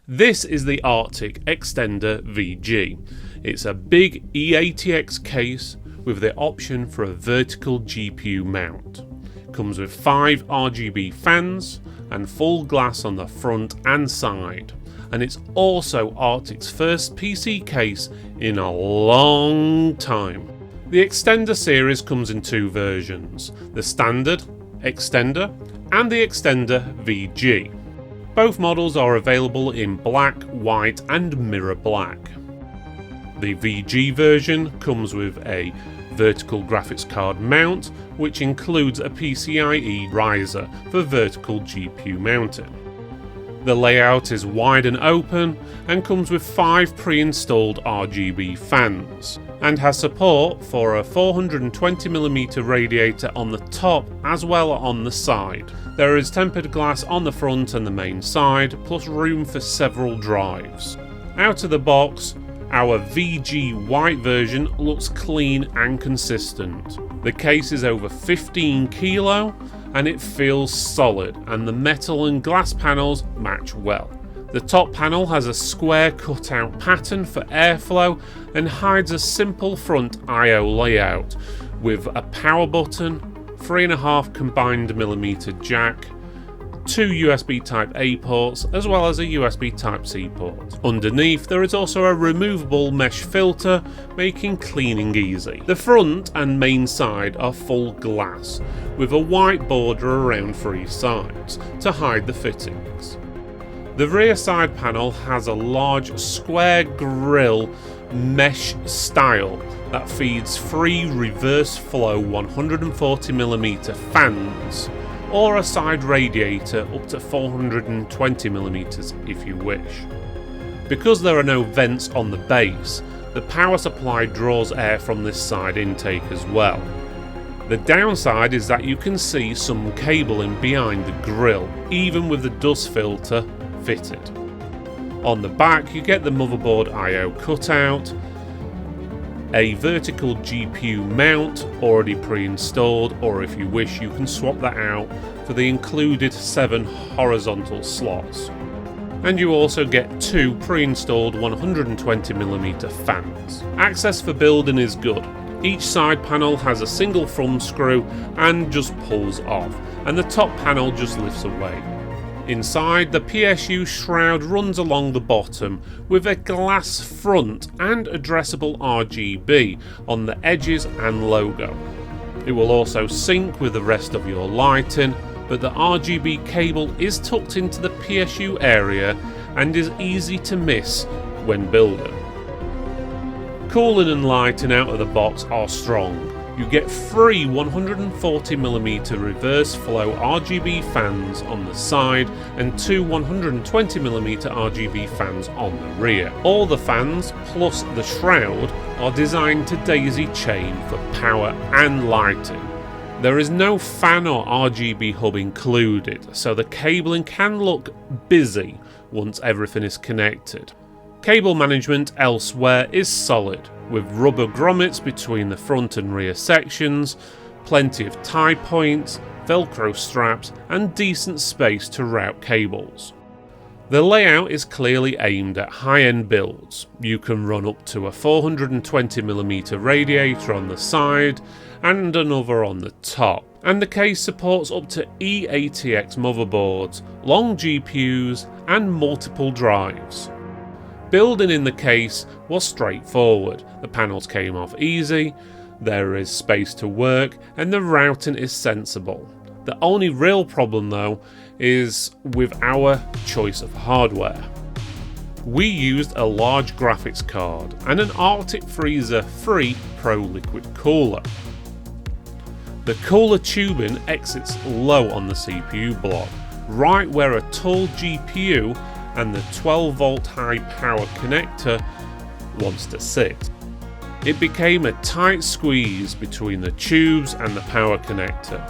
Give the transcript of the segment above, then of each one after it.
This is the ARCTIC Xtender VG. It's a big E-ATX case with the option for a vertical GPU mount. Comes with 5 RGB fans and full glass on the front and side. And it's also ARCTIC's first PC case in a long time. The Xtender series comes in 2 versions, the Standard, Xtender and the Xtender VG. Both models are available in black, white and mirror black. The VG version comes with a vertical graphics card mount, which includes a PCIe riser for vertical GPU mounting. The layout is wide and open and comes with 5 pre-installed RGB fans and has support for a 420mm radiator on the top as well on the side. There is tempered glass on the front and the main side, plus room for several drives. Out of the box, our VG white version looks clean and consistent. The case is over 15 kilo and it feels solid, and the metal and glass panels match well. The top panel has a square cutout pattern for airflow and hides a simple front I/O layout with a power button, 3.5 combined millimeter jack, 2 USB Type-A ports as well as a USB Type-C port. Underneath there is also a removable mesh filter, making cleaning easy. The front and main side are full glass with a white border around 3 sides to hide the fittings. The rear side panel has a large square grille mesh style that feeds 3 reverse flow 140mm fans or a side radiator up to 420mm if you wish. Because there are no vents on the base, the power supply draws air from this side intake as well. The downside is that you can see some cabling behind the grille, even with the dust filter fitted. On the back you get the motherboard I/O cutout, a vertical GPU mount already pre-installed, or if you wish you can swap that out for the included 7 horizontal slots. And you also get 2 pre-installed 120mm fans. Access for building is good. Each side panel has a single thumb screw and just pulls off, and the top panel just lifts away. Inside, the PSU shroud runs along the bottom with a glass front and addressable RGB on the edges and logo. It will also sync with the rest of your lighting, but the RGB cable is tucked into the PSU area and is easy to miss when building. Cooling and lighting out of the box are strong. You get 3 140mm reverse flow RGB fans on the side and 2 120mm RGB fans on the rear. All the fans, plus the shroud, are designed to daisy chain for power and lighting. There is no fan or RGB hub included, so the cabling can look busy once everything is connected. Cable management elsewhere is solid, with rubber grommets between the front and rear sections, plenty of tie points, velcro straps and decent space to route cables. The layout is clearly aimed at high-end builds. You can run up to a 420mm radiator on the side and another on the top, and the case supports up to E-ATX motherboards, long GPUs and multiple drives. Building in the case was straightforward. The panels came off easy, there is space to work and the routing is sensible. The only real problem though is with our choice of hardware. We used a large graphics card and an Arctic Freezer 3 Pro liquid cooler. The cooler tubing exits low on the CPU block, right where a tall GPU and the 12-volt high power connector wants to sit. It became a tight squeeze between the tubes and the power connector,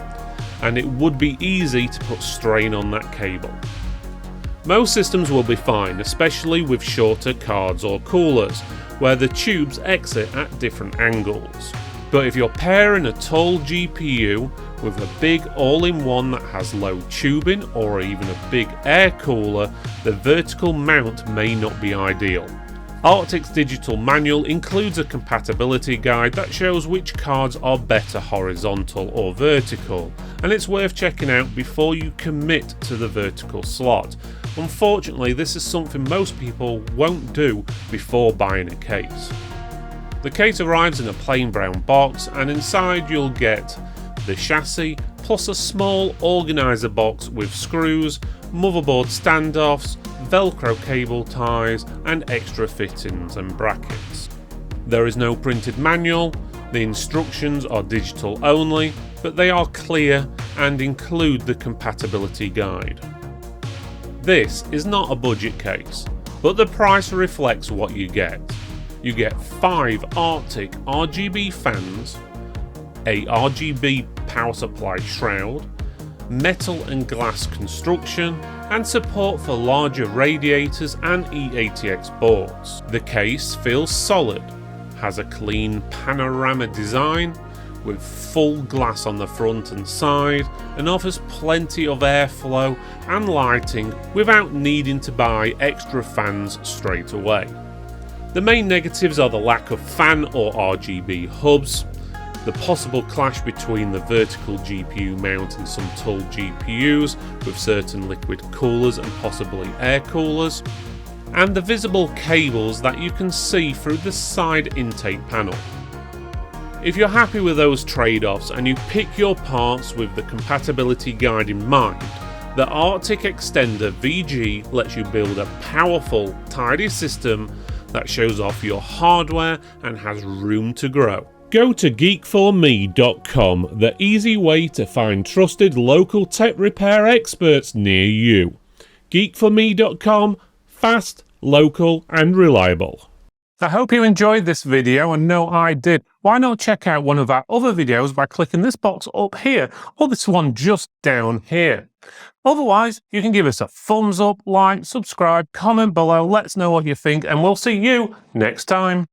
and it would be easy to put strain on that cable. Most systems will be fine, especially with shorter cards or coolers, where the tubes exit at different angles. But if you're pairing a tall GPU with a big all-in-one that has low tubing or even a big air cooler, the vertical mount may not be ideal. ARCTIC's digital manual includes a compatibility guide that shows which cards are better horizontal or vertical, and it's worth checking out before you commit to the vertical slot. Unfortunately, this is something most people won't do before buying a case. The case arrives in a plain brown box, and inside you'll get the chassis plus a small organizer box with screws, motherboard standoffs, Velcro cable ties and extra fittings and brackets. There is no printed manual, the instructions are digital only, but they are clear and include the compatibility guide. This is not a budget case, but the price reflects what you get. You get 5 ARCTIC RGB fans, a RGB power supply shroud, metal and glass construction, and support for larger radiators and E-ATX boards. The case feels solid, has a clean panorama design with full glass on the front and side, and offers plenty of airflow and lighting without needing to buy extra fans straight away. The main negatives are the lack of fan or RGB hubs, the possible clash between the vertical GPU mount and some tall GPUs with certain liquid coolers and possibly air coolers, and the visible cables that you can see through the side intake panel. If you're happy with those trade-offs and you pick your parts with the compatibility guide in mind, the ARCTIC Xtender VG lets you build a powerful, tidy system that shows off your hardware and has room to grow. Go to geekforme.com, the easy way to find trusted local tech repair experts near you. Geekforme.com, fast, local and reliable. I hope you enjoyed this video, and no, I did. Why not check out one of our other videos by clicking this box up here, or this one just down here. Otherwise, you can give us a thumbs up, like, subscribe, comment below, let us know what you think, and we'll see you next time.